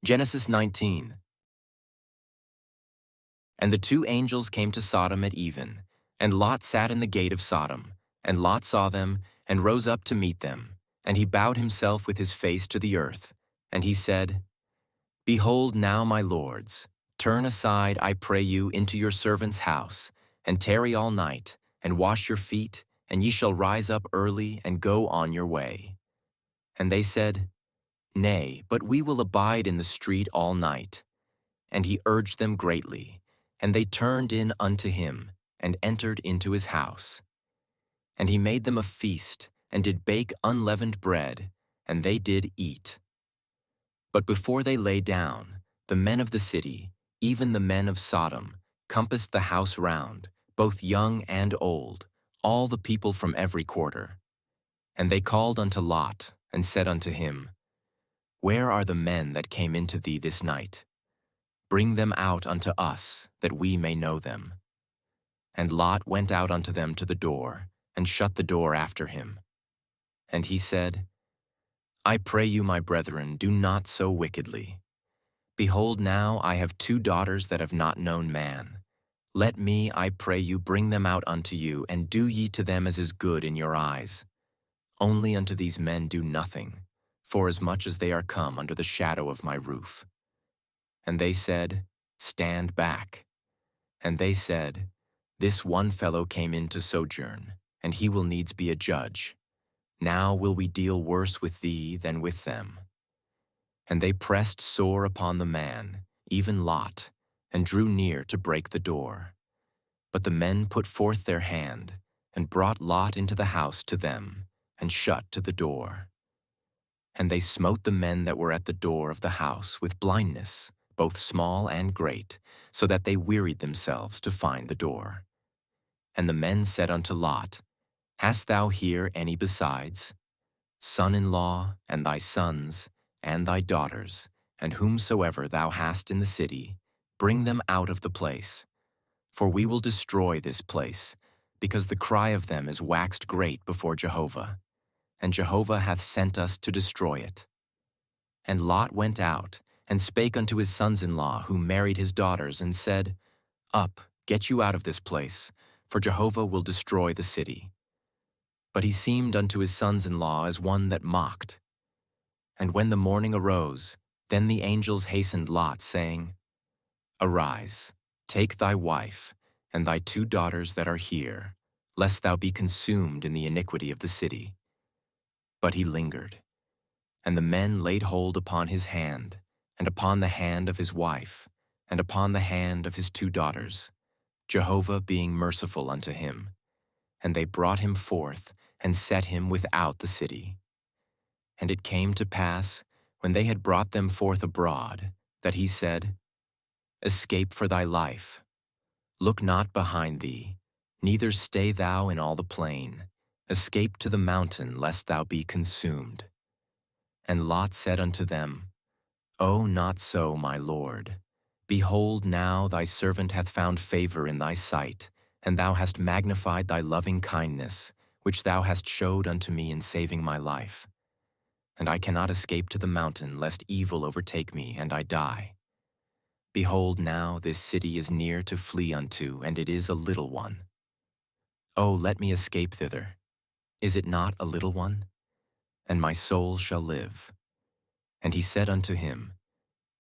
Genesis 19. And the two angels came to Sodom at even, and Lot sat in the gate of Sodom. And Lot saw them, and rose up to meet them. And he bowed himself with his face to the earth. And he said, Behold now, my lords, turn aside, I pray you, into your servant's house, and tarry all night, and wash your feet, and ye shall rise up early, and go on your way. And they said, Nay, but we will abide in the street all night. And he urged them greatly. And they turned in unto him, and entered into his house. And he made them a feast, and did bake unleavened bread, and they did eat. But before they lay down, the men of the city, even the men of Sodom, compassed the house round, both young and old, all the people from every quarter. And they called unto Lot, and said unto him, Where are the men that came into thee this night? Bring them out unto us, that we may know them. And Lot went out unto them to the door, and shut the door after him. And he said, I pray you, my brethren, do not so wickedly. Behold, now I have 2 daughters that have not known man. Let me, I pray you, bring them out unto you, and do ye to them as is good in your eyes. Only unto these men do nothing, forasmuch as they are come under the shadow of my roof. And they said, Stand back. And they said, This one fellow came in to sojourn, and he will needs be a judge. Now will we deal worse with thee than with them. And they pressed sore upon the man, even Lot, and drew near to break the door. But the men put forth their hand, and brought Lot into the house to them, and shut to the door. And they smote the men that were at the door of the house with blindness, both small and great, so that they wearied themselves to find the door. And the men said unto Lot, Hast thou here any besides? Son-in-law, and thy sons, and thy daughters, and whomsoever thou hast in the city, bring them out of the place. For we will destroy this place, because the cry of them is waxed great before Jehovah, and Jehovah hath sent us to destroy it. And Lot went out, and spake unto his sons-in-law, who married his daughters, and said, Up, get you out of this place, for Jehovah will destroy the city. But he seemed unto his sons-in-law as one that mocked. And when the morning arose, then the angels hastened Lot, saying, Arise, take thy wife, and thy 2 daughters that are here, lest thou be consumed in the iniquity of the city. But he lingered. And the men laid hold upon his hand, and upon the hand of his wife, and upon the hand of his 2 daughters, Jehovah being merciful unto him. And they brought him forth, and set him without the city. And it came to pass, when they had brought them forth abroad, that he said, Escape for thy life. Look not behind thee, neither stay thou in all the plain. Escape to the mountain, lest thou be consumed. And Lot said unto them, O, not so, my lord. Behold, now thy servant hath found favor in thy sight, and thou hast magnified thy loving kindness, which thou hast showed unto me in saving my life. And I cannot escape to the mountain, lest evil overtake me, and I die. Behold, now this city is near to flee unto, and it is a little one. O, let me escape thither. Is it not a little one? And my soul shall live. And he said unto him,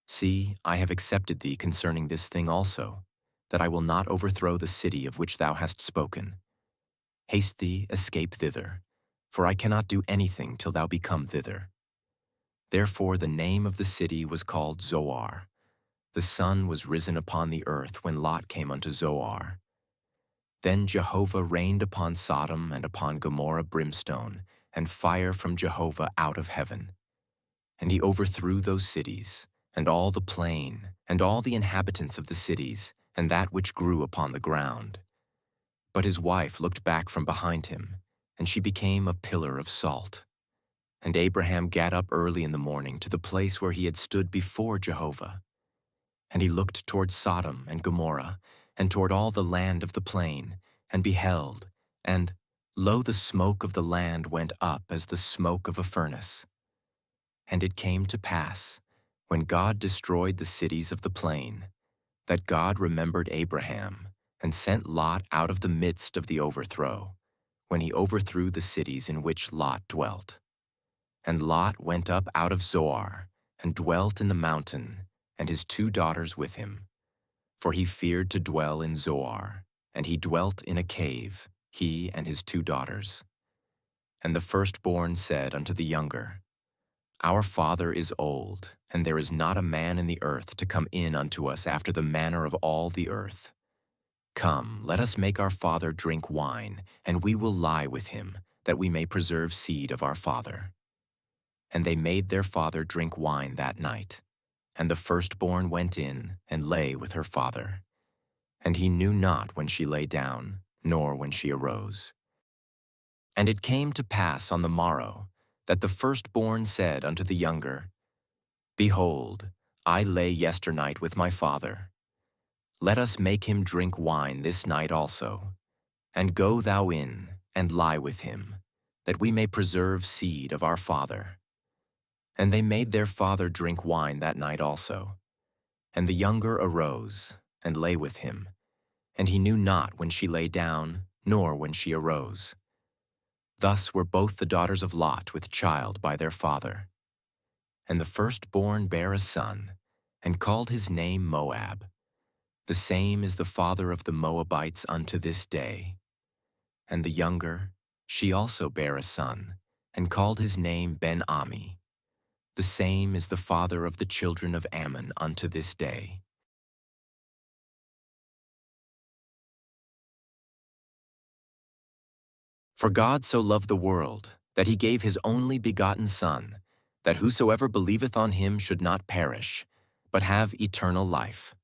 See, I have accepted thee concerning this thing also, that I will not overthrow the city of which thou hast spoken. Haste thee, escape thither, for I cannot do anything till thou be come thither. Therefore the name of the city was called Zoar. The sun was risen upon the earth when Lot came unto Zoar. Then Jehovah rained upon Sodom and upon Gomorrah brimstone, and fire from Jehovah out of heaven. And he overthrew those cities, and all the plain, and all the inhabitants of the cities, and that which grew upon the ground. But his wife looked back from behind him, and she became a pillar of salt. And Abraham gat up early in the morning to the place where he had stood before Jehovah. And he looked toward Sodom and Gomorrah, and toward all the land of the plain, and beheld, and, lo, the smoke of the land went up as the smoke of a furnace. And it came to pass, when God destroyed the cities of the plain, that God remembered Abraham and sent Lot out of the midst of the overthrow, when he overthrew the cities in which Lot dwelt. And Lot went up out of Zoar and dwelt in the mountain, and his 2 daughters with him. For he feared to dwell in Zoar, and he dwelt in a cave, he and his 2 daughters. And the firstborn said unto the younger, Our father is old, and there is not a man in the earth to come in unto us after the manner of all the earth. Come, let us make our father drink wine, and we will lie with him, that we may preserve seed of our father. And they made their father drink wine that night. And the firstborn went in and lay with her father. And he knew not when she lay down, nor when she arose. And it came to pass on the morrow, that the firstborn said unto the younger, Behold, I lay yesternight with my father. Let us make him drink wine this night also, and go thou in, and lie with him, that we may preserve seed of our father. And they made their father drink wine that night also. And the younger arose, and lay with him, and he knew not when she lay down, nor when she arose. Thus were both the daughters of Lot with child by their father. And the firstborn bare a son, and called his name Moab. The same is the father of the Moabites unto this day. And the younger, she also bare a son, and called his name Ben-Ami. The same is the father of the children of Ammon unto this day. For God so loved the world, that he gave his only begotten Son, that whosoever believeth on him should not perish, but have eternal life.